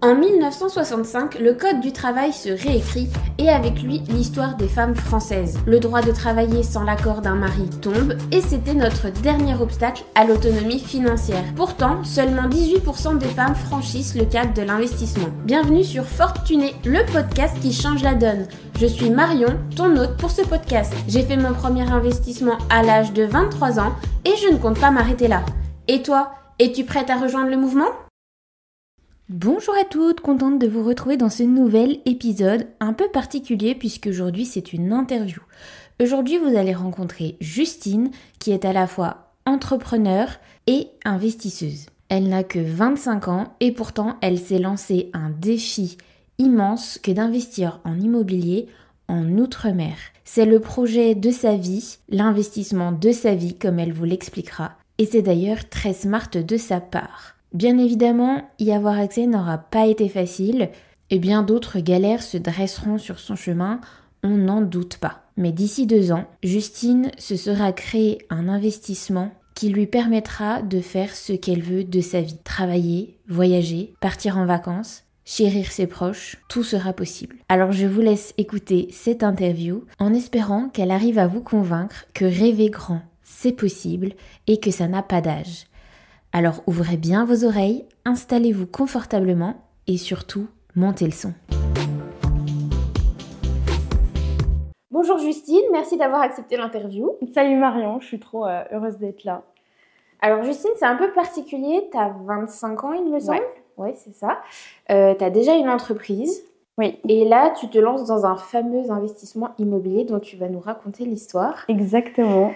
En 1965, le Code du travail se réécrit et avec lui l'histoire des femmes françaises. Le droit de travailler sans l'accord d'un mari tombe et c'était notre dernier obstacle à l'autonomie financière. Pourtant, seulement 18% des femmes franchissent le cap de l'investissement. Bienvenue sur Fortuné, le podcast qui change la donne. Je suis Marion, ton hôte pour ce podcast. J'ai fait mon premier investissement à l'âge de 23 ans et je ne compte pas m'arrêter là. Et toi, es-tu prête à rejoindre le mouvement ? Bonjour à toutes, contente de vous retrouver dans ce nouvel épisode un peu particulier puisque aujourd'hui c'est une interview. Aujourd'hui vous allez rencontrer Justine qui est à la fois entrepreneur et investisseuse. Elle n'a que 25 ans et pourtant elle s'est lancée un défi immense que d'investir en immobilier en Outre-mer. C'est le projet de sa vie, l'investissement de sa vie comme elle vous l'expliquera et c'est d'ailleurs très smart de sa part. Bien évidemment, y avoir accès n'aura pas été facile et bien d'autres galères se dresseront sur son chemin, on n'en doute pas. Mais d'ici 2 ans, Justine se sera créé un investissement qui lui permettra de faire ce qu'elle veut de sa vie. Travailler, voyager, partir en vacances, chérir ses proches, tout sera possible. Alors je vous laisse écouter cette interview en espérant qu'elle arrive à vous convaincre que rêver grand, c'est possible et que ça n'a pas d'âge. Alors ouvrez bien vos oreilles, installez-vous confortablement et surtout, montez le son. Bonjour Justine, merci d'avoir accepté l'interview. Salut Marion, je suis trop heureuse d'être là. Alors Justine, c'est un peu particulier, tu as 25 ans il me semble. Ouais, c'est ça. Tu as déjà une entreprise. Oui. Et là, tu te lances dans un fameux investissement immobilier dont tu vas nous raconter l'histoire. Exactement.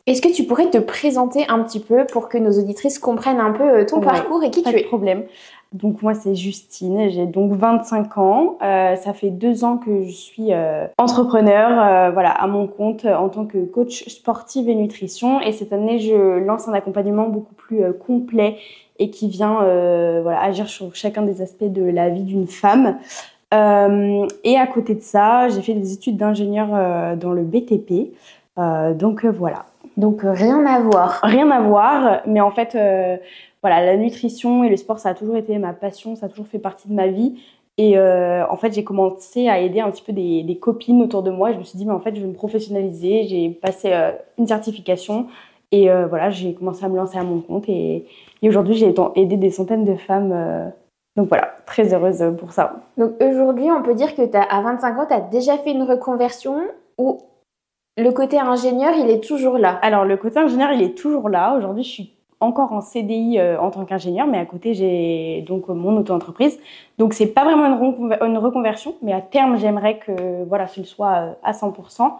Est-ce que tu pourrais te présenter un petit peu pour que nos auditrices comprennent un peu ton parcours et qui tu es ? Pas de problème. Donc moi c'est Justine, j'ai donc 25 ans. Ça fait 2 ans que je suis entrepreneur à mon compte en tant que coach sportive et nutrition. Et cette année je lance un accompagnement beaucoup plus complet et qui vient agir sur chacun des aspects de la vie d'une femme. Et à côté de ça, j'ai fait des études d'ingénieur dans le BTP. Voilà. Donc rien à voir. Rien à voir, mais en fait, la nutrition et le sport, ça a toujours été ma passion, ça a toujours fait partie de ma vie. Et en fait, j'ai commencé à aider un petit peu des copines autour de moi. Je me suis dit, mais en fait, je vais me professionnaliser. J'ai passé une certification et j'ai commencé à me lancer à mon compte. Et aujourd'hui, j'ai aidé des centaines de femmes. Donc voilà, très heureuse pour ça. Donc aujourd'hui, on peut dire que à 25 ans, tu as déjà fait une reconversion ou le côté ingénieur, il est toujours là? Alors, le côté ingénieur, il est toujours là. Aujourd'hui, je suis encore en CDI en tant qu'ingénieur, mais à côté, j'ai donc mon auto-entreprise. Donc, c'est pas vraiment une reconversion, mais à terme, j'aimerais que ce soit à 100%.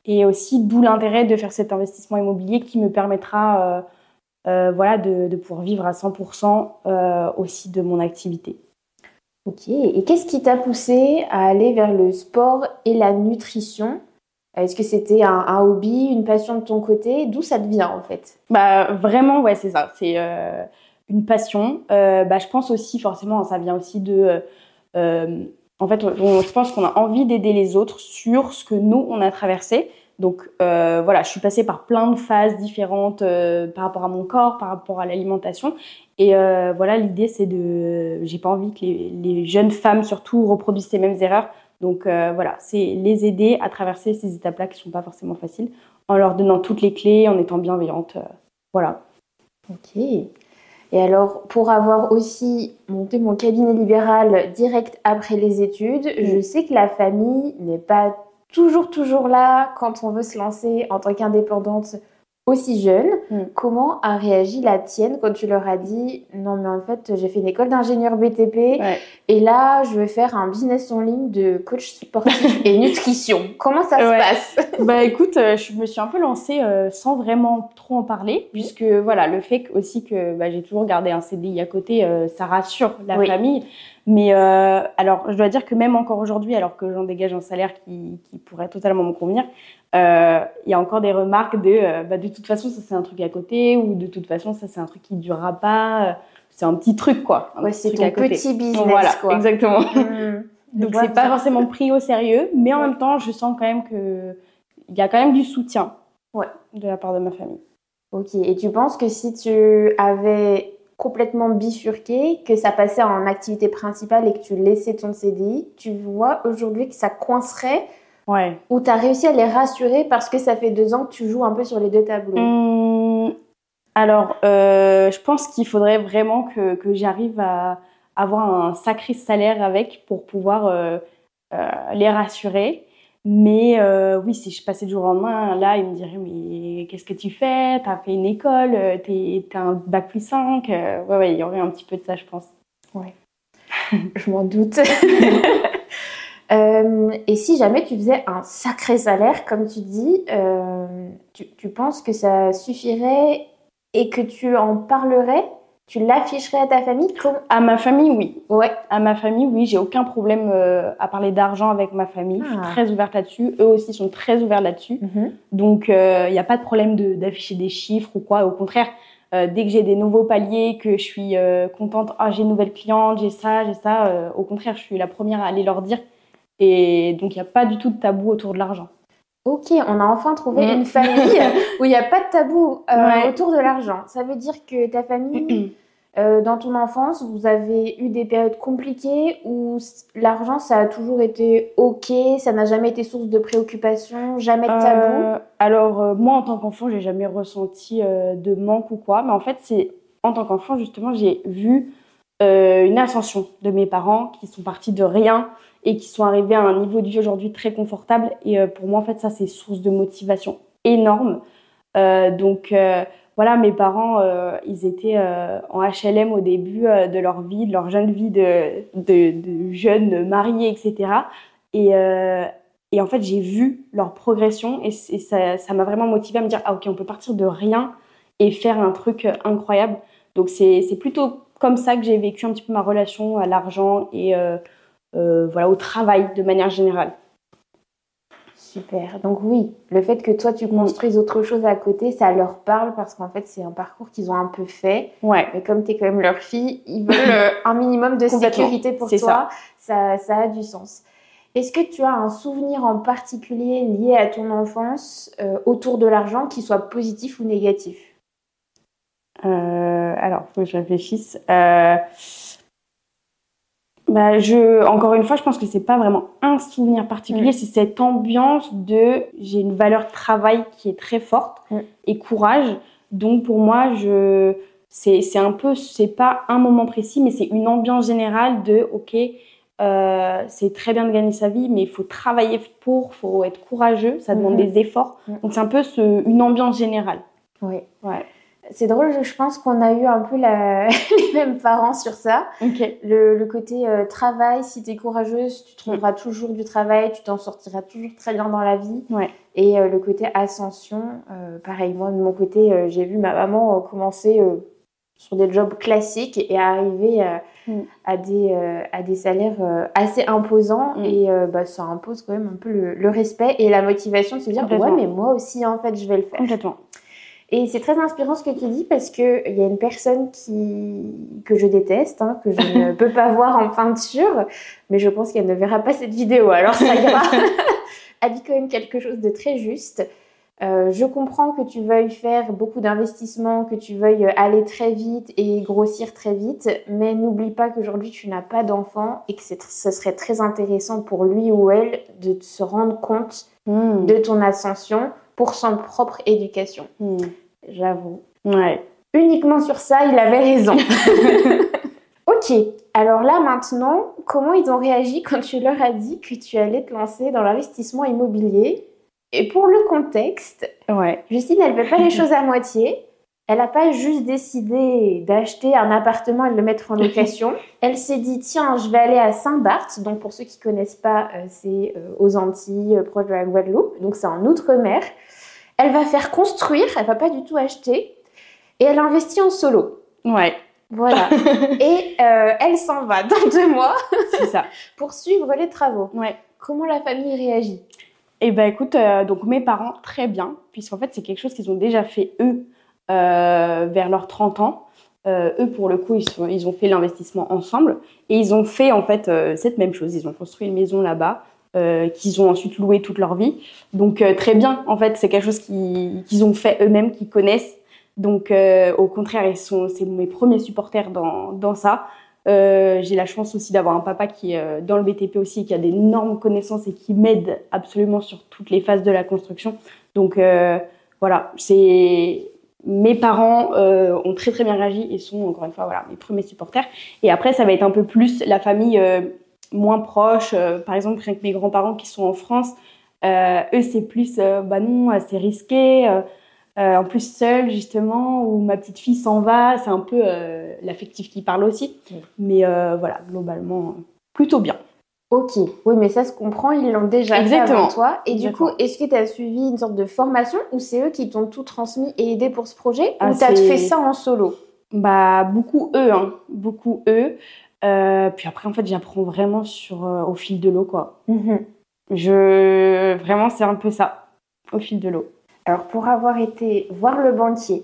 Et aussi, d'où l'intérêt de faire cet investissement immobilier qui me permettra de pouvoir vivre à 100% aussi de mon activité. Ok. Et qu'est-ce qui t'a poussé à aller vers le sport et la nutrition ? Est-ce que c'était un hobby, une passion de ton côté ? D'où ça te vient en fait ? Vraiment, ouais, c'est ça. C'est une passion. Je pense aussi, forcément, ça vient aussi de... je pense qu'on a envie d'aider les autres sur ce que nous, on a traversé. Donc, je suis passée par plein de phases différentes par rapport à mon corps, par rapport à l'alimentation. Et l'idée, c'est j'ai pas envie que les jeunes femmes, surtout, reproduisent ces mêmes erreurs. Donc c'est les aider à traverser ces étapes-là qui ne sont pas forcément faciles, en leur donnant toutes les clés, en étant bienveillante. Voilà. Ok. Et alors, pour avoir aussi monté mon cabinet libéral direct après les études, je sais que la famille n'est pas toujours là quand on veut se lancer en tant qu'indépendante aussi jeune. Comment a réagi la tienne quand tu leur as dit « Non, mais en fait, j'ai fait une école d'ingénieur BTP et là, je vais faire un business en ligne de coach sportif et nutrition. » Comment ça se passe ? Écoute, je me suis un peu lancée sans vraiment trop en parler puisque le fait aussi que j'ai toujours gardé un CDI à côté, ça rassure la famille. Mais alors, je dois dire que même encore aujourd'hui, alors que j'en dégage un salaire qui pourrait totalement me convenir, il y a encore des remarques de toute façon, ça c'est un truc à côté, ou de toute façon, ça c'est un truc qui ne durera pas. C'est un petit truc, quoi. C'est ton petit business, quoi. Exactement. Donc, c'est pas forcément pris au sérieux, mais en même temps, je sens quand même qu'il y a quand même du soutien de la part de ma famille. Ok. Et tu penses que si tu avais complètement bifurqué, que ça passait en activité principale et que tu laissais ton CDI, tu vois aujourd'hui que ça coincerait ou tu as réussi à les rassurer parce que ça fait 2 ans que tu joues un peu sur les 2 tableaux? Alors, je pense qu'il faudrait vraiment que j'arrive à avoir un sacré salaire avec pour pouvoir les rassurer. Mais oui, si je passais du jour au lendemain, là, ils me diraient mais qu'est-ce que tu fais? T'as fait une école, t'as un bac+5. Ouais, il y aurait un petit peu de ça, je pense. Ouais, je m'en doute. Et si jamais tu faisais un sacré salaire, comme tu dis, tu penses que ça suffirait et que tu en parlerais? Tu l'afficherais à ta famille? À ma famille, oui. Ouais. À ma famille, oui. J'ai aucun problème à parler d'argent avec ma famille. Je suis très ouverte là-dessus. Eux aussi sont très ouverts là-dessus. Donc, il n'y a pas de problème d'afficher des chiffres ou quoi. Au contraire, dès que j'ai des nouveaux paliers, que je suis contente, j'ai une nouvelle cliente, j'ai ça. Au contraire, je suis la première à aller leur dire. Et donc, il n'y a pas du tout de tabou autour de l'argent. Ok, on a enfin trouvé une famille où il n'y a pas de tabou autour de l'argent. Ça veut dire que ta famille, dans ton enfance, vous avez eu des périodes compliquées où l'argent, ça a toujours été ok, ça n'a jamais été source de préoccupation, jamais de tabou? Alors, moi, en tant qu'enfant, j'ai jamais ressenti de manque ou quoi. Mais en fait, en tant qu'enfant, justement, j'ai vu une ascension de mes parents qui sont partis de rien et qui sont arrivés à un niveau de vie aujourd'hui très confortable. Et pour moi, en fait, ça, c'est source de motivation énorme. Donc, voilà, mes parents, ils étaient en HLM au début de leur vie, de leur jeune vie de jeunes mariés, etc. Et en fait, j'ai vu leur progression et ça m'a vraiment motivée à me dire « Ah, ok, on peut partir de rien et faire un truc incroyable. » Donc, c'est plutôt comme ça que j'ai vécu un petit peu ma relation à l'argent et voilà, au travail de manière générale. Super. Donc oui, le fait que toi, tu construises autre chose à côté, ça leur parle parce qu'en fait, c'est un parcours qu'ils ont un peu fait. Ouais. Mais comme tu es quand même leur fille, ils veulent un minimum de sécurité pour toi. Ça a du sens. Est-ce que tu as un souvenir en particulier lié à ton enfance autour de l'argent, qui soit positif ou négatif? Alors, faut que je réfléchisse. Encore une fois, je pense que c'est pas vraiment un souvenir particulier, c'est cette ambiance j'ai une valeur travail qui est très forte et courage. Donc pour moi, c'est pas un moment précis, mais c'est une ambiance générale c'est très bien de gagner sa vie, mais il faut travailler faut être courageux, ça demande des efforts. Donc c'est un peu une ambiance générale. Oui. Ouais. C'est drôle, je pense qu'on a eu un peu les mêmes parents sur ça. Okay. Le côté travail, si tu es courageuse, tu trouveras toujours du travail, tu t'en sortiras toujours très bien dans la vie. Ouais. Et le côté ascension, pareil, moi de mon côté, j'ai vu ma maman commencer sur des jobs classiques et arriver à des salaires assez imposants. Et ça impose quand même un peu le respect et la motivation de se dire « Ouais, mais moi aussi, en fait, je vais le faire. » Complètement. Et c'est très inspirant ce que tu dis parce qu'il y a une personne que je déteste, que je ne peux pas voir en peinture, mais je pense qu'elle ne verra pas cette vidéo, alors ça ira. Elle dit quand même quelque chose de très juste. Je comprends que tu veuilles faire beaucoup d'investissements, que tu veuilles aller très vite et grossir très vite, mais n'oublie pas qu'aujourd'hui tu n'as pas d'enfant et que ce serait très intéressant pour lui ou elle de se rendre compte de ton ascension pour son propre éducation. J'avoue. Ouais. Uniquement sur ça, il avait raison. Ok, alors là maintenant, comment ils ont réagi quand tu leur as dit que tu allais te lancer dans l'investissement immobilier? Et pour le contexte, Justine, elle ne fait pas les choses à moitié. Elle n'a pas juste décidé d'acheter un appartement et de le mettre en location. Elle s'est dit, tiens, je vais aller à Saint-Barth. Donc, pour ceux qui ne connaissent pas, c'est aux Antilles, proche de la Guadeloupe. Donc, c'est en Outre-mer. Elle va faire construire, elle ne va pas du tout acheter. Et elle investit en solo. Ouais. Voilà. Et elle s'en va dans 2 mois. C'est ça. Pour suivre les travaux. Ouais. Comment la famille réagit? Eh ben, écoute, donc mes parents, très bien. Puisqu'en fait, c'est quelque chose qu'ils ont déjà fait, eux, vers leurs 30 ans. Eux, pour le coup, ils ont fait l'investissement ensemble. Et ils ont fait, en fait, cette même chose. Ils ont construit une maison là-bas. Qu'ils ont ensuite loué toute leur vie. Donc très bien, en fait, c'est quelque chose qu'ils ont fait eux-mêmes, qu'ils connaissent. Donc, au contraire, c'est mes premiers supporters dans ça. J'ai la chance aussi d'avoir un papa qui est dans le BTP aussi, qui a d'énormes connaissances et qui m'aide absolument sur toutes les phases de la construction. Donc, voilà, mes parents ont très très bien réagi et sont encore une fois voilà, mes premiers supporters. Et après, ça va être un peu plus la famille moins proche. Par exemple, rien que mes grands-parents qui sont en France, eux, c'est plus bah non, c'est risqué. En plus, seule, justement, où ma petite fille s'en va, c'est un peu l'affectif qui parle aussi. Mais voilà, globalement, plutôt bien. Ok, oui, mais ça se comprend, ils l'ont déjà fait avant toi. Et du coup, est-ce que tu as suivi une sorte de formation ou c'est eux qui t'ont tout transmis et aidé pour ce projet ou tu as fait ça en solo? Bah, beaucoup eux, hein. Beaucoup eux. Puis après, en fait, j'apprends vraiment au fil de l'eau, quoi. Vraiment, c'est un peu ça, au fil de l'eau. Alors, pour avoir été voir le banquier,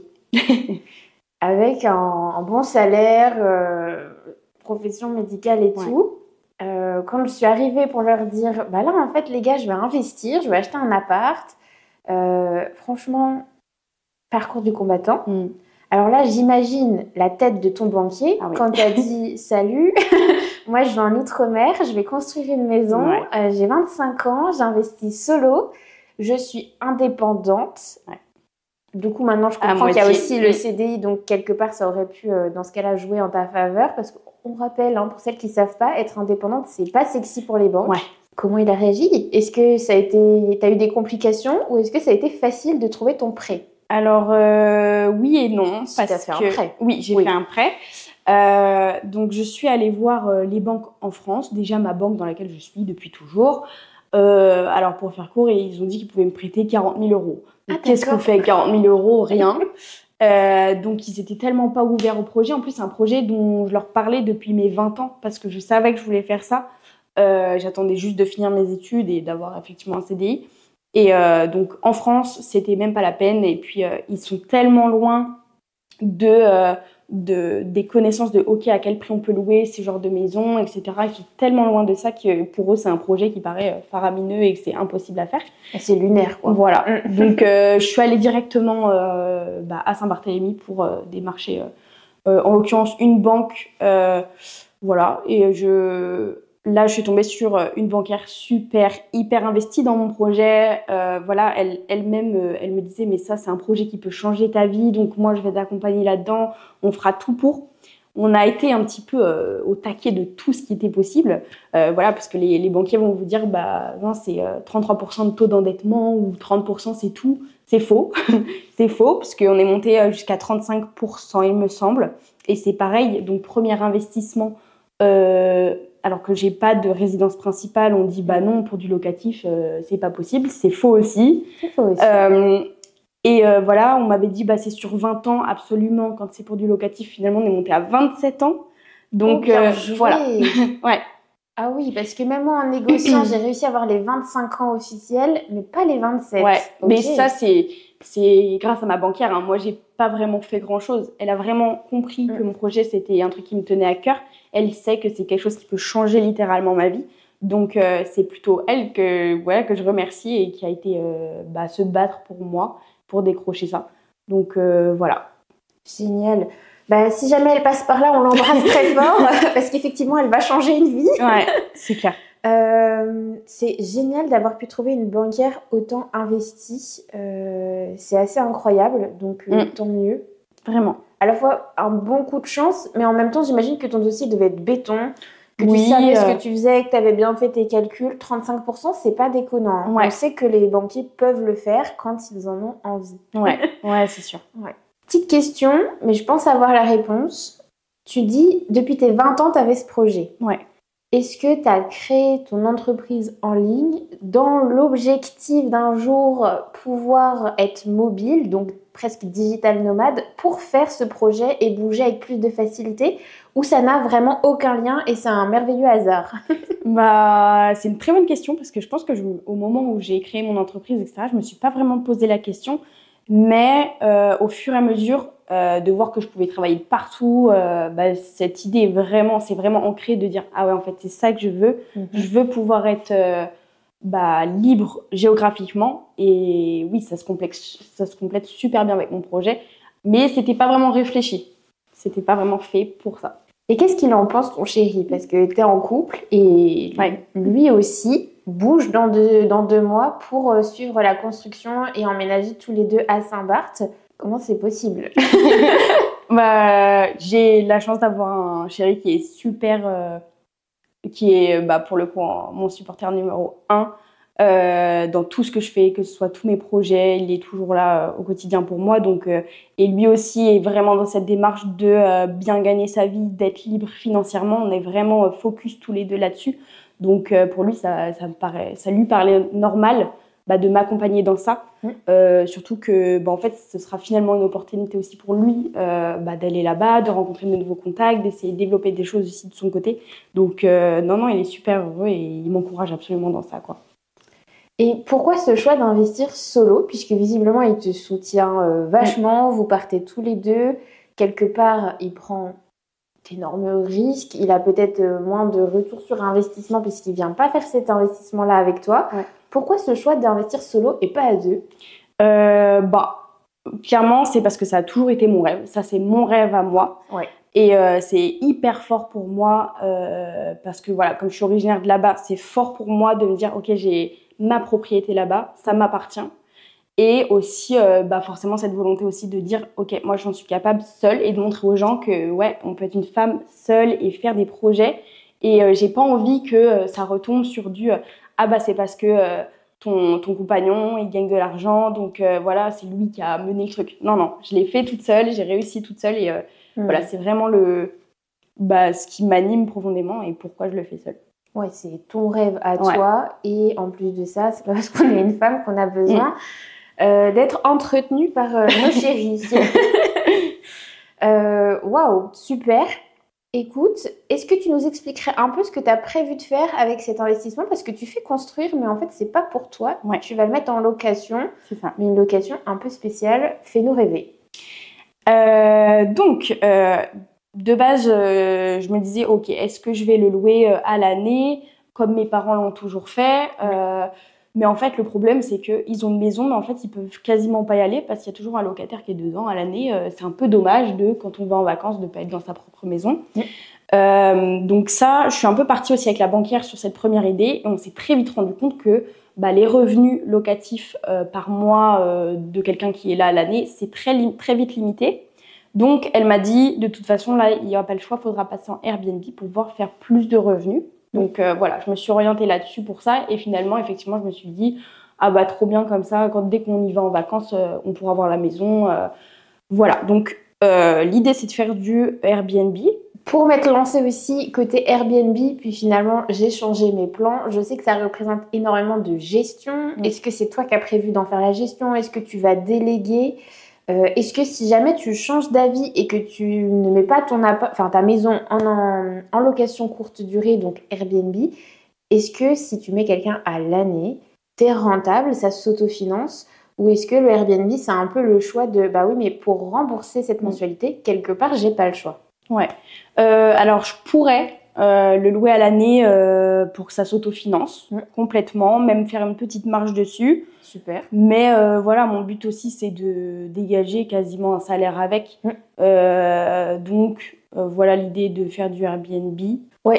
avec un bon salaire, profession médicale et tout, quand je suis arrivée pour leur dire, bah là, en fait, les gars, je vais investir, je vais acheter un appart. Franchement, parcours du combattant. Alors là, j'imagine la tête de ton banquier quand tu as dit « Salut, moi, je vais en Outre-mer, je vais construire une maison, j'ai 25 ans, j'investis solo, je suis indépendante. » Du coup, maintenant, je comprends qu'il y a aussi le CDI, donc quelque part, ça aurait pu, dans ce cas-là, jouer en ta faveur. Parce qu'on rappelle, hein, pour celles qui ne savent pas, être indépendante, c'est pas sexy pour les banques. Comment il a réagi? Est-ce que t'as eu des complications ou est-ce que ça a été facile de trouver ton prêt? Alors, oui et non. Tu as fait un prêt. Oui, j'ai fait un prêt. Donc, je suis allée voir les banques en France. Déjà, ma banque dans laquelle je suis depuis toujours. Alors, pour faire court, ils ont dit qu'ils pouvaient me prêter 40 000 euros. Qu'est-ce qu'on fait avec 40 000 euros? Rien. Donc, ils étaient tellement pas ouverts au projet. En plus, c'est un projet dont je leur parlais depuis mes 20 ans parce que je savais que je voulais faire ça. J'attendais juste de finir mes études et d'avoir effectivement un CDI. Et donc, en France, c'était même pas la peine. Et puis, ils sont tellement loin des connaissances de OK, à quel prix on peut louer ces genres de maisons, etc. Ils sont tellement loin de ça que pour eux, c'est un projet qui paraît faramineux et que c'est impossible à faire. C'est lunaire, quoi. Voilà. Donc, je suis allée directement à Saint-Barthélemy pour démarcher, en l'occurrence, une banque. Voilà. Et là, je suis tombée sur une banquière hyper investie dans mon projet. Voilà, elle-même, elle me disait, mais ça, c'est un projet qui peut changer ta vie. Donc, moi, je vais t'accompagner là-dedans. On fera tout pour. On a été un petit peu au taquet de tout ce qui était possible. Voilà, parce que les banquiers vont vous dire, bah, non, c'est 33% de taux d'endettement ou 30%, c'est tout. C'est faux. C'est faux, parce qu'on est monté jusqu'à 35%, il me semble. Et c'est pareil. Donc, premier investissement, alors que j'ai pas de résidence principale, on dit bah non, pour du locatif, c'est pas possible. C'est faux aussi. C'est faux aussi. Voilà, on m'avait dit bah c'est sur 20 ans, absolument. Quand c'est pour du locatif, finalement, on est monté à 27 ans. Donc voilà. Ouais. Ah oui, parce que même moi, en négociant, j'ai réussi à avoir les 25 ans officiels, mais pas les 27. Ouais, mais ça, c'est grâce à ma banquière. Hein. Moi, j'ai pas vraiment fait grand-chose. Elle a vraiment compris que mon projet, c'était un truc qui me tenait à cœur. Elle sait que c'est quelque chose qui peut changer littéralement ma vie. Donc, c'est plutôt elle que je remercie et qui a été se battre pour moi, pour décrocher ça. Donc, voilà. Génial. Bah, si jamais elle passe par là, on l'embrasse très fort parce qu'effectivement, elle va changer une vie. Ouais, c'est clair. C'est génial d'avoir pu trouver une banquière autant investie. C'est assez incroyable, donc tant mieux. Vraiment. À la fois un bon coup de chance, mais en même temps, j'imagine que ton dossier devait être béton, que tu savais ce que tu faisais, que tu avais bien fait tes calculs. 35%, c'est pas déconnant. Hein. Ouais. On sait que les banquiers peuvent le faire quand ils en ont envie. Ouais, c'est sûr. Ouais. Petite question, mais je pense avoir la réponse. Tu dis, depuis tes 20 ans, tu avais ce projet. Ouais. Est-ce que tu as créé ton entreprise en ligne dans l'objectif d'un jour pouvoir être mobile, donc presque digital nomade, pour faire ce projet et bouger avec plus de facilité, ou ça n'a vraiment aucun lien et c'est un merveilleux hasard? C'est une très bonne question parce que je pense que au moment où j'ai créé mon entreprise, etc., je me suis pas vraiment posé la question. Mais au fur et à mesure de voir que je pouvais travailler partout, cette idée c'est vraiment ancré de dire ah ouais, en fait c'est ça que je veux. Je veux pouvoir être libre géographiquement et oui, ça se complète super bien avec mon projet. Mais c'était pas vraiment réfléchi. C'était pas vraiment fait pour ça. Et qu'est-ce qu'il en pense, ton chéri? Parce que t'es en couple et lui aussi bouge dans 2 mois pour suivre la construction et emménager tous les deux à Saint-Barth. Comment c'est possible? J'ai la chance d'avoir un chéri qui est super, qui est pour le coup mon supporter numéro 1 dans tout ce que je fais, que ce soit tous mes projets. Il est toujours là au quotidien pour moi. Donc, et lui aussi est vraiment dans cette démarche de bien gagner sa vie, d'être libre financièrement. On est vraiment focus tous les deux là-dessus. Donc pour lui, ça lui paraît normal de m'accompagner dans ça. Surtout que en fait, ce sera finalement une opportunité aussi pour lui d'aller là-bas, de rencontrer de nouveaux contacts, d'essayer de développer des choses aussi de son côté. Donc non, il est super heureux et il m'encourage absolument dans ça, quoi. Et pourquoi ce choix d'investir solo? Puisque visiblement, il te soutient vachement, vous partez tous les deux. Quelque part, il prend d'énormes risques, il a peut-être moins de retour sur investissement puisqu'il ne vient pas faire cet investissement-là avec toi. Pourquoi ce choix d'investir solo et pas à deux? Clairement, c'est parce que ça a toujours été mon rêve. Ça, c'est mon rêve à moi. Et c'est hyper fort pour moi parce que voilà, comme je suis originaire de là-bas, c'est fort pour moi de me dire ok, j'ai ma propriété là-bas, ça m'appartient. Et aussi forcément cette volonté aussi de dire ok, moi j'en suis capable seule et de montrer aux gens que on peut être une femme seule et faire des projets. Et j'ai pas envie que ça retombe sur du c'est parce que ton compagnon il gagne de l'argent donc voilà, c'est lui qui a mené le truc. Non, je l'ai fait toute seule, j'ai réussi toute seule et voilà, c'est vraiment ce qui m'anime profondément et pourquoi je le fais seule. Ouais, c'est ton rêve à toi et en plus de ça, c'est pas parce qu'on est une femme qu'on a besoin d'être entretenue par nos chéris. Waouh, super. Écoute, est-ce que tu nous expliquerais un peu ce que tu as prévu de faire avec cet investissement? Parce que tu fais construire, mais en fait, c'est pas pour toi. Tu vas le mettre en location. C'est ça. Mais une location un peu spéciale. Fais-nous rêver. De base, je me disais, ok, est-ce que je vais le louer à l'année, comme mes parents l'ont toujours fait mais en fait, le problème, c'est qu'ils ont une maison, mais en fait, ils peuvent quasiment pas y aller parce qu'il y a toujours un locataire qui est dedans à l'année. C'est un peu dommage quand on va en vacances, de pas être dans sa propre maison. Donc ça, je suis un peu partie aussi avec la banquière sur cette première idée et on s'est très vite rendu compte que les revenus locatifs par mois de quelqu'un qui est là à l'année, c'est très, très vite limité. Donc, elle m'a dit, de toute façon, là, il n'y aura pas le choix, il faudra passer en Airbnb pour pouvoir faire plus de revenus. Donc, voilà, je me suis orientée là-dessus pour ça. Et finalement, effectivement, je me suis dit, trop bien comme ça, dès qu'on y va en vacances, on pourra voir la maison. Voilà, donc l'idée, c'est de faire du Airbnb. Pour m'être lancée aussi côté Airbnb, puis finalement, j'ai changé mes plans. Je sais que ça représente énormément de gestion. Est-ce que c'est toi qui as prévu d'en faire la gestion? Est-ce que tu vas déléguer? Est-ce que si jamais tu changes d'avis et que tu ne mets pas ta maison en location courte durée, donc Airbnb, est-ce que si tu mets quelqu'un à l'année, t'es rentable, ça s'autofinance? Ou est-ce que le Airbnb, c'est un peu le choix de oui, mais pour rembourser cette mensualité, quelque part, j'ai pas le choix? Alors, je pourrais le louer à l'année pour que ça s'autofinance complètement, même faire une petite marge dessus. Super. Mais voilà, mon but aussi, c'est de dégager quasiment un salaire avec. Donc, voilà l'idée de faire du Airbnb.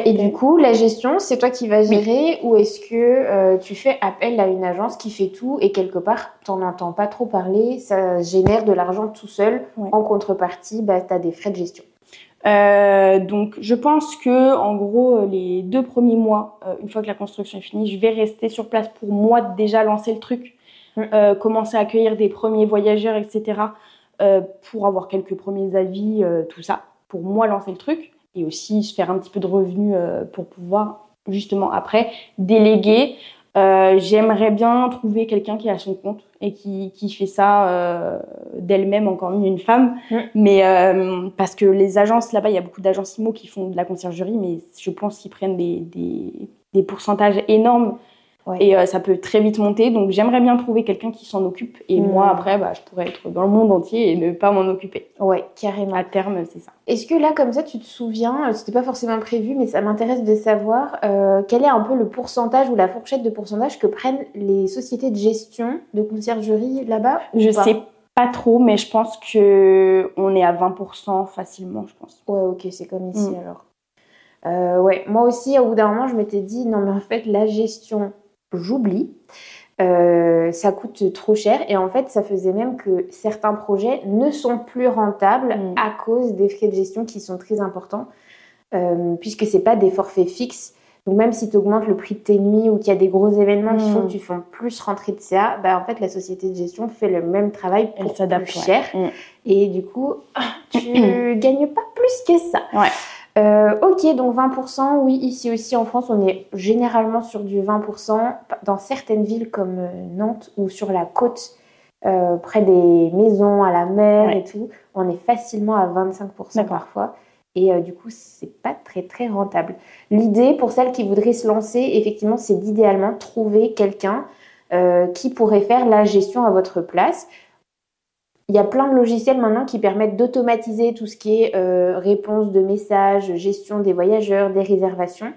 Et du coup, la gestion, c'est toi qui vas gérer ou est-ce que tu fais appel à une agence qui fait tout et quelque part, t'en entends pas trop parler, ça génère de l'argent tout seul. En contrepartie, t'as des frais de gestion. Donc je pense que en gros les 2 premiers mois, une fois que la construction est finie, je vais rester sur place pour moi déjà lancer le truc, commencer à accueillir des premiers voyageurs, etc. Pour avoir quelques premiers avis, tout ça, pour moi lancer le truc et aussi se faire un petit peu de revenus pour pouvoir justement après déléguer. J'aimerais bien trouver quelqu'un qui a son compte et qui fait ça d'elle-même, encore mieux une femme. Mais parce que les agences, là-bas, il y a beaucoup d'agences IMO qui font de la conciergerie, mais je pense qu'ils prennent des pourcentages énormes. Et ça peut très vite monter. Donc, j'aimerais bien trouver quelqu'un qui s'en occupe. Et moi, après, je pourrais être dans le monde entier et ne pas m'en occuper. Ouais, carrément. À terme, c'est ça. Est-ce que là, comme ça, tu te souviens, c'était pas forcément prévu, mais ça m'intéresse de savoir quel est un peu le pourcentage ou la fourchette de pourcentage que prennent les sociétés de gestion de conciergerie là-bas? Je sais Pas trop, mais je pense qu'on est à 20% facilement, je pense. Ouais, ok, c'est comme ici alors. Ouais, moi aussi, au bout d'un moment, je m'étais dit, non, mais en fait, la gestion, j'oublie. Ça coûte trop cher. Et en fait, ça faisait même que certains projets ne sont plus rentables à cause des frais de gestion qui sont très importants, puisque c'est pas des forfaits fixes. Donc, même si tu augmentes le prix de tes nuits ou qu'il y a des gros événements qui font que tu fais plus rentrer de CA, bah, en fait, la société de gestion fait le même travail pour plus cher. Et du coup, tu gagnes pas plus que ça. Ouais. Ok, donc 20%, oui, ici aussi en France, on est généralement sur du 20%. Dans certaines villes comme Nantes ou sur la côte, près des maisons à la mer et tout, on est facilement à 25% parfois. Et du coup, c'est pas très très rentable. L'idée pour celles qui voudraient se lancer, effectivement, c'est d'idéalement trouver quelqu'un qui pourrait faire la gestion à votre place. Il y a plein de logiciels maintenant qui permettent d'automatiser tout ce qui est réponse de messages, gestion des voyageurs, des réservations.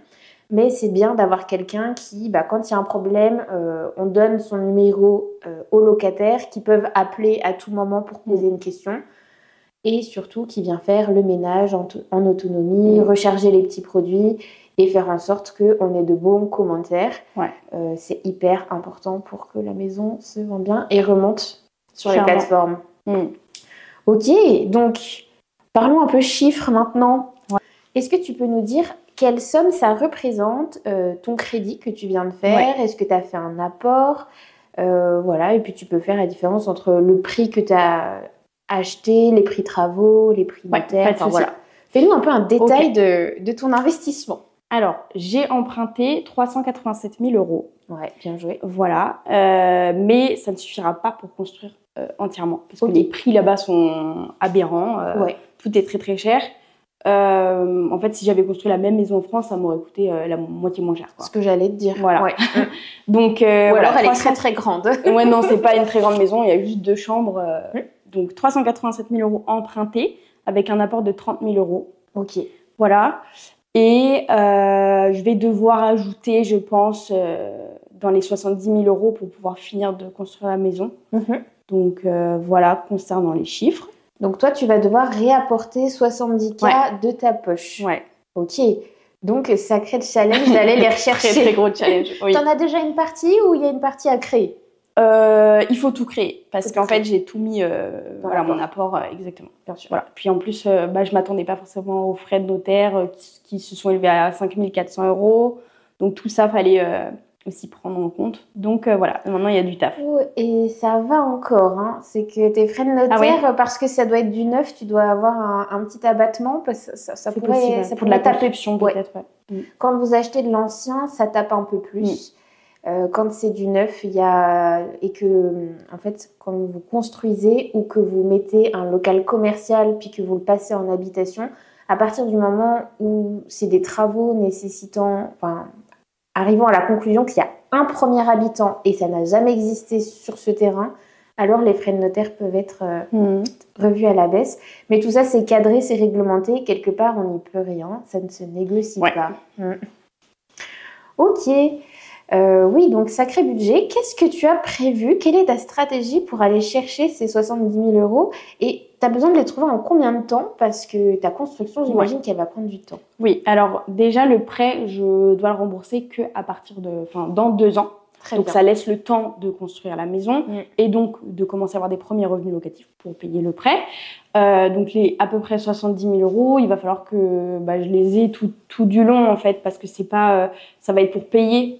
Mais c'est bien d'avoir quelqu'un qui, quand il y a un problème, on donne son numéro aux locataires qui peuvent appeler à tout moment pour poser une question. Et surtout qui vient faire le ménage en autonomie, recharger les petits produits et faire en sorte qu'on ait de bons commentaires. C'est hyper important pour que la maison se vende bien et remonte sur les plateformes. Ok, donc parlons un peu chiffres maintenant. Est-ce que tu peux nous dire quelle somme ça représente ton crédit que tu viens de faire? Est-ce que tu as fait un apport? Voilà, et puis tu peux faire la différence entre le prix que tu as acheté, les prix travaux, les prix notaires. Enfin, voilà. Fais-nous un peu un détail de ton investissement. Alors, j'ai emprunté 387 000 euros. Ouais, bien joué. Voilà, mais ça ne suffira pas pour construire entièrement. Parce que les prix là-bas sont aberrants. Tout est très très cher. En fait, si j'avais construit la même maison en France, ça m'aurait coûté la moitié moins cher. Ce que j'allais te dire. Voilà. Donc, ou alors elle est très très grande. Ouais, non, c'est pas une très grande maison. Il y a juste 2 chambres. Donc, 387 000 euros empruntés avec un apport de 30 000 euros. Ok. Voilà. Et je vais devoir ajouter, je pense, dans les 70 000 euros pour pouvoir finir de construire la maison. Donc, voilà, concernant les chiffres. Donc, toi, tu vas devoir réapporter 70K de ta poche. Ouais. Ok. Donc, sacré challenge d'aller les rechercher. Très, très gros challenge. Oui. T'en as déjà une partie ou il y a une partie à créer? Il faut tout créer parce qu'en fait, j'ai tout mis, mon apport, exactement. Bien sûr. Voilà. Puis en plus, je m'attendais pas forcément aux frais de notaire qui se sont élevés à 5 400 euros. Donc, tout ça, fallait aussi prendre en compte. Donc, voilà. Maintenant, il y a du taf. Et ça va encore, hein. C'est que tes frais de notaire, parce que ça doit être du neuf, tu dois avoir un petit abattement parce que ça pourrait, ça pour de la construction, peut-être. Quand vous achetez de l'ancien, ça tape un peu plus. Quand c'est du neuf, et que, en fait, quand vous construisez ou que vous mettez un local commercial puis que vous le passez en habitation, à partir du moment où c'est des travaux arrivant à la conclusion qu'il y a un premier habitant et ça n'a jamais existé sur ce terrain, alors les frais de notaire peuvent être revus à la baisse. Mais tout ça, c'est cadré, c'est réglementé. Quelque part, on n'y peut rien. Ça ne se négocie pas. Ok. Oui, donc sacré budget. Qu'est-ce que tu as prévu? Quelle est ta stratégie pour aller chercher ces 70 000 euros? Et tu as besoin de les trouver en combien de temps? Parce que ta construction, j'imagine qu'elle va prendre du temps. Oui, alors déjà, le prêt, je dois le rembourser dans 2 ans. Donc, ça laisse le temps de construire la maison et donc de commencer à avoir des premiers revenus locatifs pour payer le prêt. Donc, les à peu près 70 000 euros, il va falloir que je les ai tout du long, en fait, parce que c'est pas, ça va être pour payer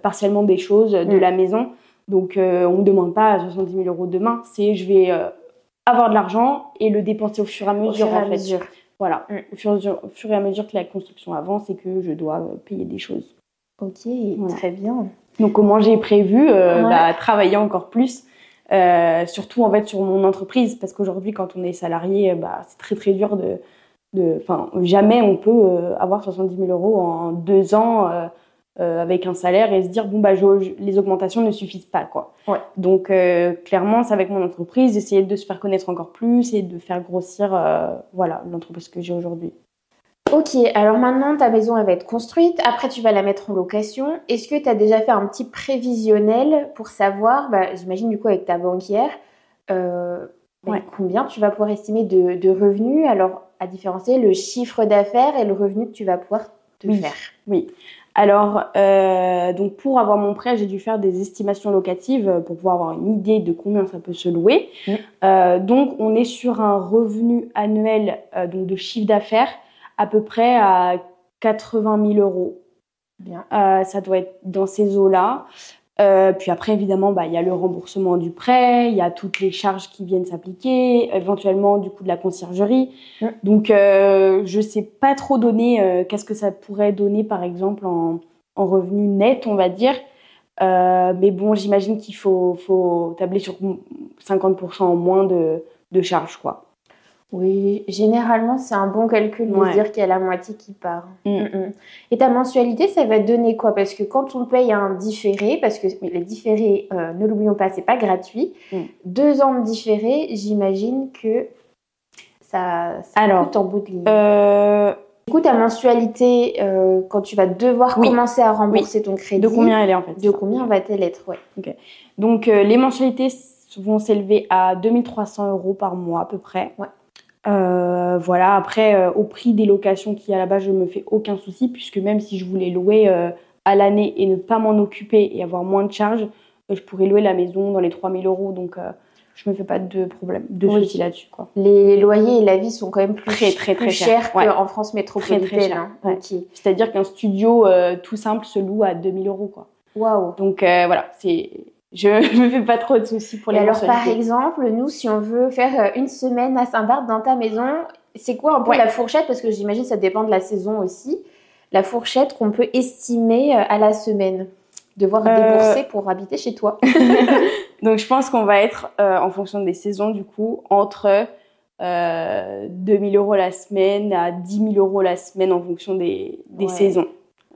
partiellement des choses de la maison. Donc, on me demande pas 70 000 euros demain, c'est je vais avoir de l'argent et le dépenser au fur et à mesure, Voilà, au fur et à mesure que la construction avance et que je dois payer des choses. Ok, très bien. Donc, comment j'ai prévu travailler encore plus, surtout en fait sur mon entreprise, parce qu'aujourd'hui, quand on est salarié, c'est très très dur jamais on peut avoir 70 000 euros en 2 ans avec un salaire et se dire les augmentations ne suffisent pas, quoi. Donc clairement, c'est avec mon entreprise, essayer de se faire connaître encore plus et de faire grossir l'entreprise que j'ai aujourd'hui. Ok, alors maintenant ta maison elle va être construite, après tu vas la mettre en location. Est-ce que tu as déjà fait un petit prévisionnel pour savoir, j'imagine du coup avec ta banquière, combien tu vas pouvoir estimer de revenus. Alors, à différencier le chiffre d'affaires et le revenu que tu vas pouvoir te faire. Oui. Alors, donc pour avoir mon prêt, j'ai dû faire des estimations locatives pour pouvoir avoir une idée de combien ça peut se louer. Donc, on est sur un revenu annuel donc de chiffre d'affaires à peu près à 80 000 euros. Bien. Ça doit être dans ces eaux-là. Puis après, évidemment, il y a le remboursement du prêt, il y a toutes les charges qui viennent s'appliquer, éventuellement du coup de la conciergerie. Donc, je sais pas trop donner qu'est-ce que ça pourrait donner, par exemple, en revenu net, on va dire. Mais bon, j'imagine qu'il faut tabler sur 50% en moins de charges, quoi. Oui, généralement, c'est un bon calcul de se dire qu'il y a la moitié qui part. Et ta mensualité, ça va te donner quoi? Parce que quand on paye un différé, parce que les différés, ne l'oublions pas, c'est pas gratuit. 2 ans de différé, j'imagine que ça coûte en bout de ligne. Du coup, ta mensualité, quand tu vas devoir commencer à rembourser ton crédit, de combien elle est en fait? De combien va-t-elle être? Okay. Donc, les mensualités vont s'élever à 2 300 euros par mois à peu près. Voilà, après, au prix des locations qu'il y a là-bas, je ne me fais aucun souci, puisque même si je voulais louer à l'année et ne pas m'en occuper et avoir moins de charges, je pourrais louer la maison dans les 3 000 euros. Donc, je ne me fais pas de problème, de souci là-dessus, quoi. Les loyers et la vie sont quand même plus très chers qu'en France métropolitaine. Très cher. C'est-à-dire qu'un studio tout simple se loue à 2 000 euros, quoi. Waouh. Donc, voilà, je me fais pas trop de soucis pour les mensualités. Alors, par exemple, nous, si on veut faire une semaine à Saint-Barth dans ta maison, c'est quoi un peu la fourchette? Parce que j'imagine que ça dépend de la saison aussi. La fourchette qu'on peut estimer à la semaine, devoir débourser pour habiter chez toi. Donc, je pense qu'on va être, en fonction des saisons, du coup, entre 2 000 euros la semaine à 10 000 euros la semaine en fonction des saisons.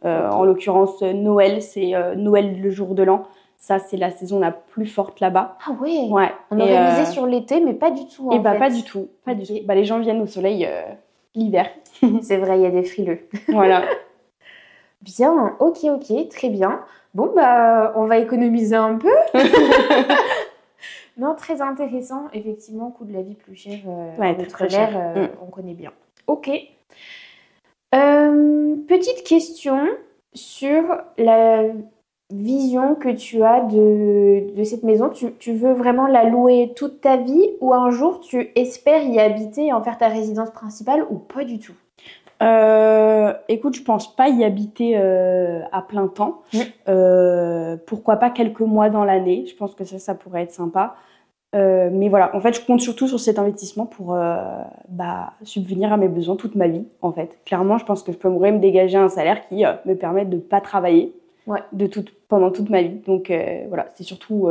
En l'occurrence, Noël, c'est Noël le jour de l'an. Ça, c'est la saison la plus forte là-bas. Ah ouais. On aurait misé sur l'été, mais pas du tout. Pas du tout. Les gens viennent au soleil l'hiver. C'est vrai, il y a des frileux. Voilà. Bien, ok, très bien. Bon, on va économiser un peu. Non, très intéressant. Effectivement, coût de la vie plus cher. Très cher. On connaît bien. Ok. Petite question sur la vision que tu as de cette maison. Tu veux vraiment la louer toute ta vie ou un jour tu espères y habiter et en faire ta résidence principale ou pas du tout? Écoute, je pense pas y habiter à plein temps. Pourquoi pas quelques mois dans l'année. Je pense que ça pourrait être sympa. Mais voilà, en fait, je compte surtout sur cet investissement pour subvenir à mes besoins toute ma vie, en fait. Clairement, je pense que je pourrais me dégager un salaire qui me permette de pas travailler pendant toute ma vie. Donc voilà, c'est surtout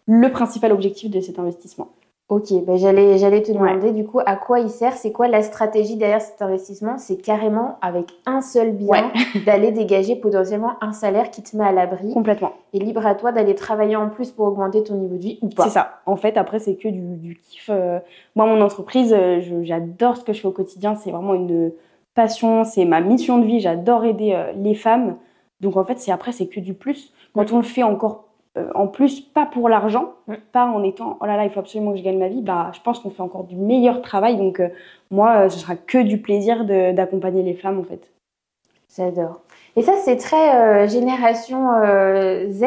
le principal objectif de cet investissement. Ok, j'allais te demander du coup à quoi il sert, c'est quoi la stratégie derrière cet investissement? C'est carrément avec un seul bien d'aller dégager potentiellement un salaire qui te met à l'abri. Complètement. Et libre à toi d'aller travailler en plus pour augmenter ton niveau de vie ou pas. C'est ça. En fait, après, c'est que du kiff. Moi, mon entreprise, j'adore ce que je fais au quotidien. C'est vraiment une passion, c'est ma mission de vie. J'adore aider les femmes. Donc en fait, c'est que du plus. Quand on le fait encore en plus, pas pour l'argent, pas en étant oh là là, il faut absolument que je gagne ma vie, je pense qu'on fait encore du meilleur travail. Donc moi, ce sera que du plaisir d'accompagner les femmes en fait. J'adore. Et ça, c'est très génération Z,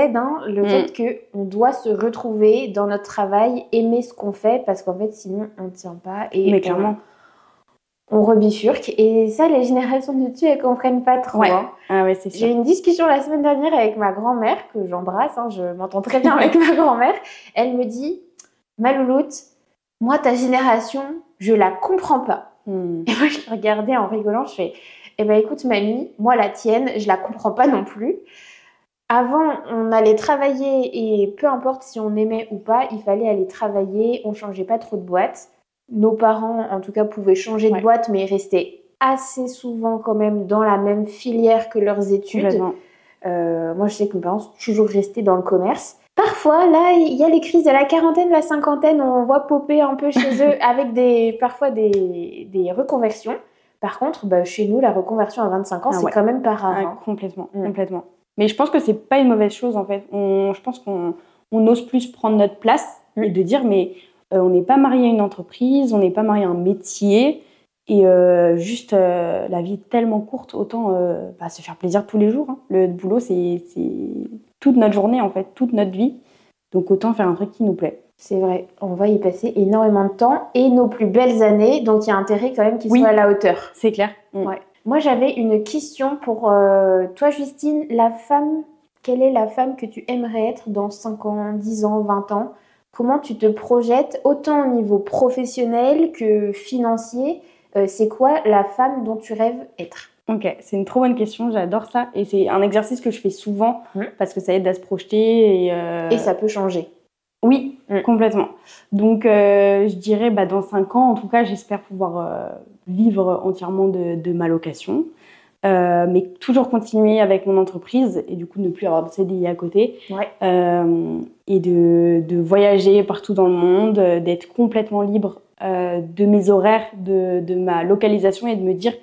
le fait qu'on doit se retrouver dans notre travail, aimer ce qu'on fait, parce qu'en fait, sinon, on ne tient pas. Mais clairement. On rebifurque. Et ça, les générations de dessus, elles ne comprennent pas trop. Ah ouais, c'est sûr. J'ai eu une discussion la semaine dernière avec ma grand-mère, que j'embrasse, je m'entends très bien avec ma grand-mère. Elle me dit, ma louloute, moi, ta génération, je la comprends pas. Et moi, je la regardais en rigolant, je fais, écoute, mamie, moi, la tienne, je la comprends pas non plus. Avant, on allait travailler et peu importe si on aimait ou pas, il fallait aller travailler, on changeait pas trop de boîtes. Nos parents, en tout cas, pouvaient changer de boîte, mais restaient assez souvent quand même dans la même filière que leurs études. Moi, je sais que mes parents sont toujours restés dans le commerce. Parfois, là, il y a les crises de la quarantaine, la cinquantaine, on voit popper un peu chez eux avec parfois des reconversions. Par contre, chez nous, la reconversion à 25 ans, c'est quand même pas rare. Complètement. Mais je pense que c'est pas une mauvaise chose, en fait. Je pense qu'on ose plus prendre notre place et de dire, mais On n'est pas marié à une entreprise, on n'est pas marié à un métier. Et juste, la vie est tellement courte, autant se faire plaisir tous les jours. Hein. Le boulot, c'est toute notre journée, en fait, toute notre vie. Donc autant faire un truc qui nous plaît. C'est vrai, on va y passer énormément de temps et nos plus belles années, donc il y a intérêt quand même qu'ils soient à la hauteur. C'est clair. Ouais. Moi, j'avais une question pour toi, Justine. Quelle est la femme que tu aimerais être dans 5 ans, 10 ans, 20 ans? Comment tu te projettes, autant au niveau professionnel que financier? C'est quoi la femme dont tu rêves être? Ok, c'est une trop bonne question, j'adore ça. Et c'est un exercice que je fais souvent parce que ça aide à se projeter. Et ça peut changer. Oui, complètement. Donc, je dirais dans 5 ans, en tout cas, j'espère pouvoir vivre entièrement de ma location. Mais toujours continuer avec mon entreprise et du coup ne plus avoir de CDI à côté. Ouais. Et de voyager partout dans le monde, d'être complètement libre de mes horaires, de ma localisation et de me dire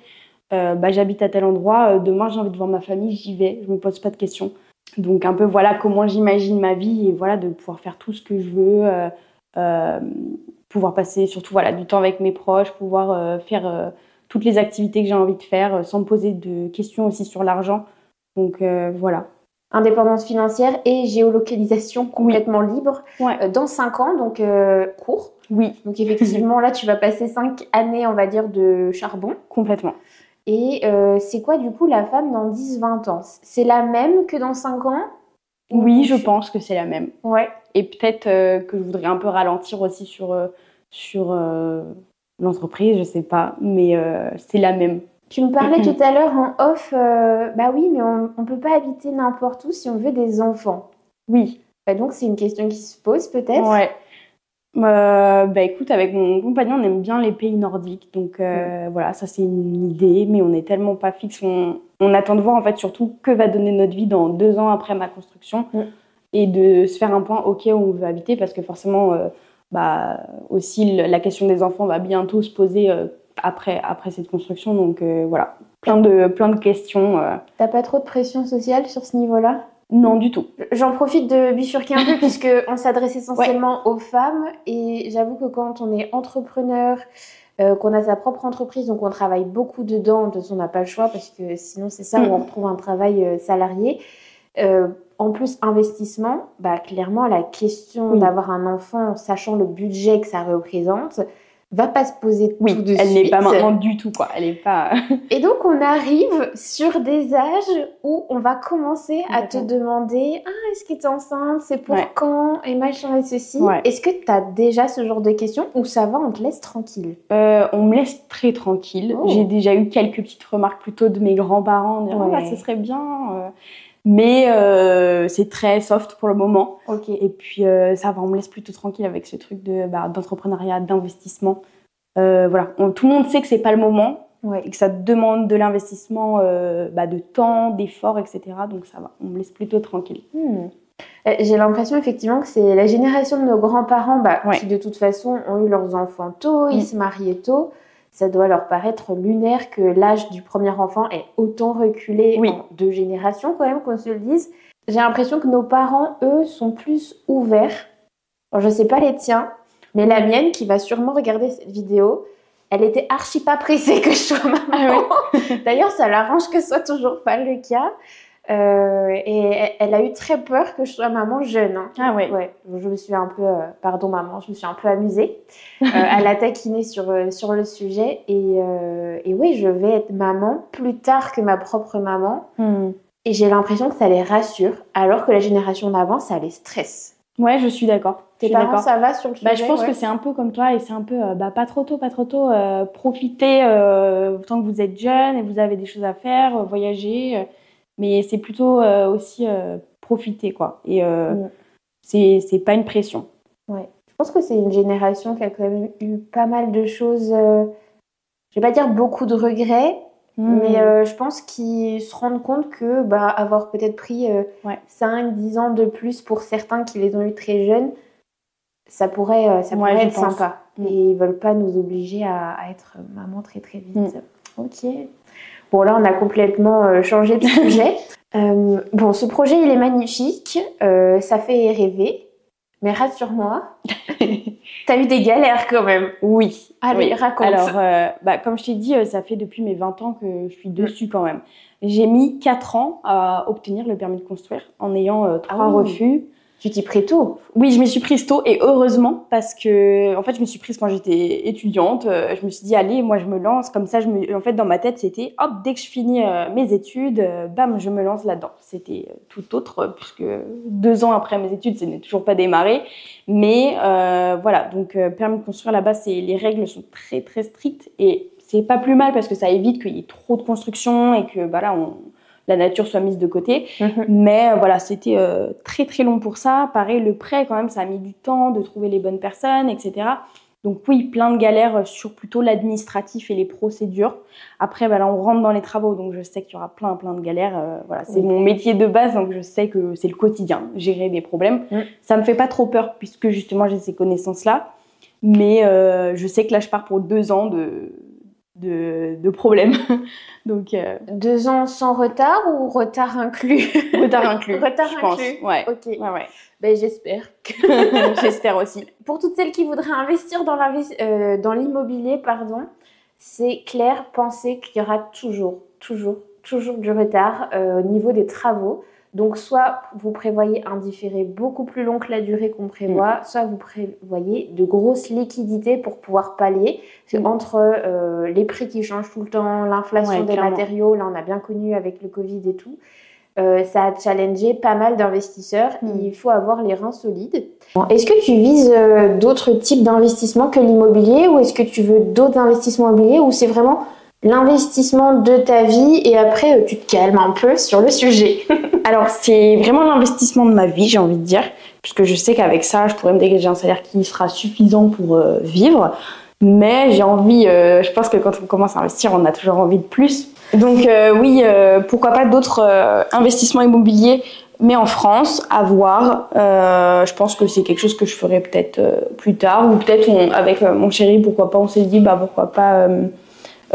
j'habite à tel endroit, demain j'ai envie de voir ma famille, j'y vais, je me pose pas de questions. Donc un peu voilà comment j'imagine ma vie et voilà de pouvoir faire tout ce que je veux, pouvoir passer surtout voilà du temps avec mes proches, pouvoir faire toutes les activités que j'ai envie de faire sans me poser de questions aussi sur l'argent. Donc voilà. Indépendance financière et géolocalisation complètement libre dans 5 ans, donc court. Oui. Donc effectivement, là, tu vas passer 5 années, on va dire, de charbon. Complètement. Et c'est quoi, du coup, la femme dans 10-20 ans? C'est la même que dans 5 ans? Oui, je pense que c'est la même. Ouais. Et peut-être que je voudrais un peu ralentir aussi sur l'entreprise, je sais pas, mais c'est la même. Tu me parlais tout à l'heure en off, oui, mais on peut pas habiter n'importe où si on veut des enfants. Oui. Donc c'est une question qui se pose peut-être. Ouais. Écoute, avec mon compagnon, on aime bien les pays nordiques, donc voilà, ça c'est une idée, mais on n'est tellement pas fixe. On attend de voir en fait surtout que va donner notre vie dans 2 ans après ma construction et de se faire un point où on veut habiter parce que forcément, aussi la question des enfants va bientôt se poser après cette construction, donc voilà, plein de questions. T'as pas trop de pression sociale sur ce niveau-là? Non, du tout. J'en profite de bifurquer un peu puisqu'on s'adresse essentiellement aux femmes et j'avoue que quand on est entrepreneur, qu'on a sa propre entreprise, donc on travaille beaucoup dedans, de toute façon on n'a pas le choix parce que sinon c'est ça où on retrouve un travail salarié. En plus, investissement, clairement la question d'avoir un enfant, sachant le budget que ça représente, va pas se poser tout de suite. Elle n'est pas maintenant du tout, quoi. Elle est pas... Et donc, on arrive sur des âges où on va commencer à te demander « Ah, est-ce que tu es enceinte? C'est pour quand? Et machin et ceci. » Est-ce que tu as déjà ce genre de questions ou ça va, on te laisse tranquille? On me laisse très tranquille. J'ai déjà eu quelques petites remarques plutôt de mes grands-parents. Ce serait bien... Mais c'est très soft pour le moment. Et puis ça va, on me laisse plutôt tranquille avec ce truc d'entrepreneuriat, d'investissement. Voilà, tout le monde sait que c'est pas le moment et que ça demande de l'investissement, de temps, d'efforts, etc. Donc ça va, on me laisse plutôt tranquille. J'ai l'impression effectivement que c'est la génération de nos grands-parents qui de toute façon ont eu leurs enfants tôt, ils se mariaient tôt. Ça doit leur paraître lunaire que l'âge du premier enfant est autant reculé en 2 générations quand même, qu'on se le dise. J'ai l'impression que nos parents, eux, sont plus ouverts. Alors, je sais pas les tiens, mais la mienne, qui va sûrement regarder cette vidéo, elle était archi pas pressée que je sois maman. D'ailleurs, ça l'arrange que ce soit toujours pas le cas. Et elle a eu très peur que je sois maman jeune. Je me suis un peu, pardon maman, je me suis un peu amusée à la taquiner sur le sujet. Et oui, je vais être maman plus tard que ma propre maman. Et j'ai l'impression que ça les rassure, alors que la génération d'avant, ça les stresse. Ouais, je suis d'accord. Tes parents, ça va sur le sujet? Je pense que c'est un peu comme toi et c'est un peu pas trop tôt. Profitez tant que vous êtes jeune et vous avez des choses à faire, voyager. Mais c'est plutôt aussi profiter, quoi. Et c'est pas une pression. Ouais. Je pense que c'est une génération qui a quand même eu pas mal de choses. Je vais pas dire beaucoup de regrets, mais je pense qu'ils se rendent compte que avoir peut-être pris 5-10 ans de plus pour certains qui les ont eu très jeunes, ça pourrait être sympa. Et ils veulent pas nous obliger à être maman très très vite. Ok. Bon, là, on a complètement changé de sujet. Ce projet, il est magnifique. Ça fait rêver. Mais rassure-moi, T'as eu des galères quand même. Oui. Allez, raconte. Alors, comme je t'ai dit, ça fait depuis mes 20 ans que je suis dessus quand même. J'ai mis 4 ans à obtenir le permis de construire en ayant 3 refus. Tu t'y pris tôt? Oui, je m'y suis prise tôt et heureusement parce que en fait, je me suis prise quand j'étais étudiante. Je me suis dit allez, moi je me lance comme ça. En fait, dans ma tête, c'était hop, dès que je finis mes études, bam, je me lance là-dedans. C'était tout autre puisque 2 ans après mes études, ça n'est toujours pas démarré. Mais voilà, donc permis de construire là-bas, les règles sont très très strictes et c'est pas plus mal parce que ça évite qu'il y ait trop de construction et que la nature soit mise de côté. Mais voilà, c'était très très long pour ça. Pareil, le prêt quand même, ça a mis du temps de trouver les bonnes personnes, etc. Donc oui, plein de galères sur plutôt l'administratif et les procédures. Après, là, on rentre dans les travaux, donc je sais qu'il y aura plein de galères. Voilà, c'est mon métier de base, donc je sais que c'est le quotidien, gérer des problèmes. Ça me fait pas trop peur puisque justement j'ai ces connaissances-là. Mais je sais que là, je pars pour 2 ans de problèmes. Donc 2 ans sans retard ou retard inclus? Retard inclus. Retard je inclus. Pense. Ouais. Ok. Ouais. Ben, j'espère. J'espère aussi. Pour toutes celles qui voudraient investir dans l'immobilier, c'est clair, pensez qu'il y aura toujours du retard au niveau des travaux. Donc, soit vous prévoyez un différé beaucoup plus long que la durée qu'on prévoit, soit vous prévoyez de grosses liquidités pour pouvoir pallier. C'est entre les prix qui changent tout le temps, l'inflation des matériaux, là on a bien connu avec le Covid et tout, ça a challengé pas mal d'investisseurs. Il faut avoir les reins solides. Est-ce que tu vises d'autres types d'investissements que l'immobilier ou est-ce que tu veux d'autres investissements immobiliers ou c'est vraiment l'investissement de ta vie et après tu te calmes un peu sur le sujet? Alors c'est vraiment l'investissement de ma vie, j'ai envie de dire, puisque je sais qu'avec ça je pourrais me dégager un salaire qui sera suffisant pour vivre, mais j'ai envie, je pense que quand on commence à investir on a toujours envie de plus, donc oui, pourquoi pas d'autres investissements immobiliers, mais en France, à voir. Je pense que c'est quelque chose que je ferai peut-être plus tard, ou peut-être avec mon chéri, pourquoi pas, on s'est dit pourquoi pas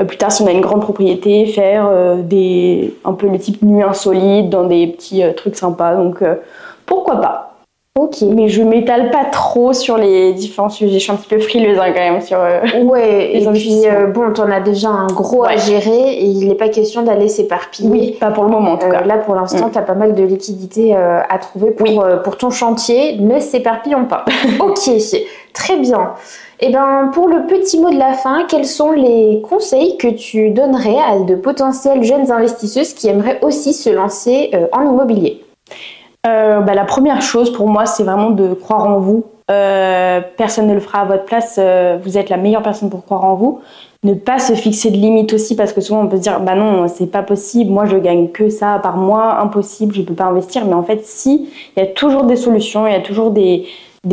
plus tard, si on a une grande propriété, faire un peu le type nuit insolite dans des petits trucs sympas. Donc, pourquoi pas. Ok. Mais je m'étale pas trop sur les différents sujets. Je suis un petit peu frileuse quand même sur ouais, et puis t'en as déjà un gros à gérer et il n'est pas question d'aller s'éparpiller. Oui, pas pour le moment en tout cas. Là, pour l'instant, t'as pas mal de liquidités à trouver pour ton chantier. Ne s'éparpillons pas. Ok, très bien. Et pour le petit mot de la fin, quels sont les conseils que tu donnerais à de potentielles jeunes investisseuses qui aimeraient aussi se lancer en immobilier? La première chose pour moi, c'est vraiment de croire en vous. Personne ne le fera à votre place. Vous êtes la meilleure personne pour croire en vous. Ne pas se fixer de limites aussi parce que souvent on peut se dire non, c'est pas possible. Moi, je gagne que ça par mois, impossible, je peux pas investir. Mais en fait, si, il y a toujours des solutions, il y a toujours des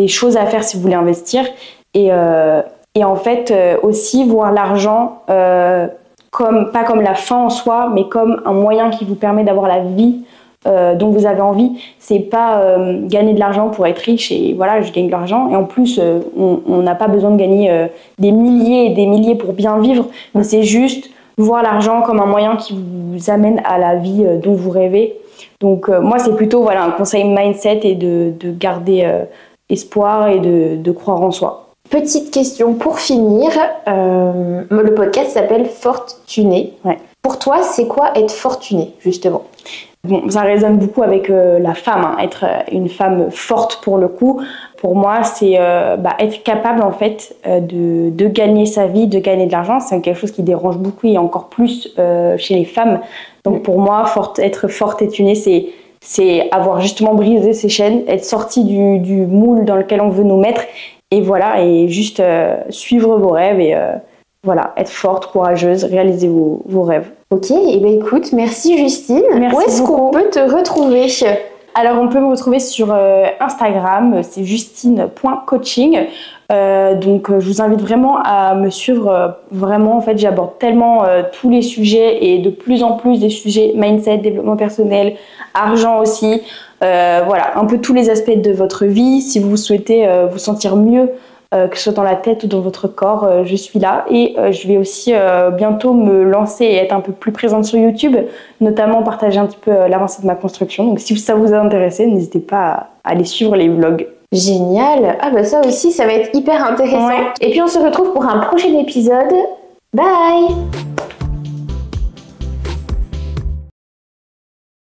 choses à faire si vous voulez investir. Et en fait, aussi voir l'argent pas comme la fin en soi, mais comme un moyen qui vous permet d'avoir la vie dont vous avez envie. C'est pas gagner de l'argent pour être riche et voilà, je gagne de l'argent. Et en plus, on n'a pas besoin de gagner des milliers et des milliers pour bien vivre, mais c'est juste voir l'argent comme un moyen qui vous amène à la vie dont vous rêvez. Donc moi, c'est plutôt un conseil mindset et de garder espoir et de croire en soi. Petite question pour finir, le podcast s'appelle Fortuné. Ouais. Pour toi, c'est quoi être fortuné, justement? Bon, ça résonne beaucoup avec la femme, être une femme forte pour le coup. Pour moi, c'est être capable en fait de gagner sa vie, de gagner de l'argent. C'est quelque chose qui dérange beaucoup et encore plus chez les femmes. Donc pour moi, être fortunée, c'est avoir justement brisé ses chaînes, être sortie du moule dans lequel on veut nous mettre. Et voilà, et juste suivre vos rêves et être forte, courageuse, réaliser vos rêves. Ok, et écoute, merci Justine. Merci. Où est-ce qu'on peut te retrouver? Alors, on peut me retrouver sur Instagram, c'est justine.coaching. Donc, je vous invite vraiment à me suivre. Vraiment, en fait, j'aborde tellement tous les sujets et de plus en plus des sujets mindset, développement personnel, argent aussi. Un peu tous les aspects de votre vie. Si vous souhaitez vous sentir mieux, que ce soit dans la tête ou dans votre corps, je suis là. Et je vais aussi bientôt me lancer et être un peu plus présente sur YouTube, notamment partager un petit peu l'avancée de ma construction. Donc si ça vous a intéressé, n'hésitez pas à aller suivre les vlogs. Génial. Ah bah ça aussi, ça va être hyper intéressant. Ouais. Et puis on se retrouve pour un prochain épisode. Bye!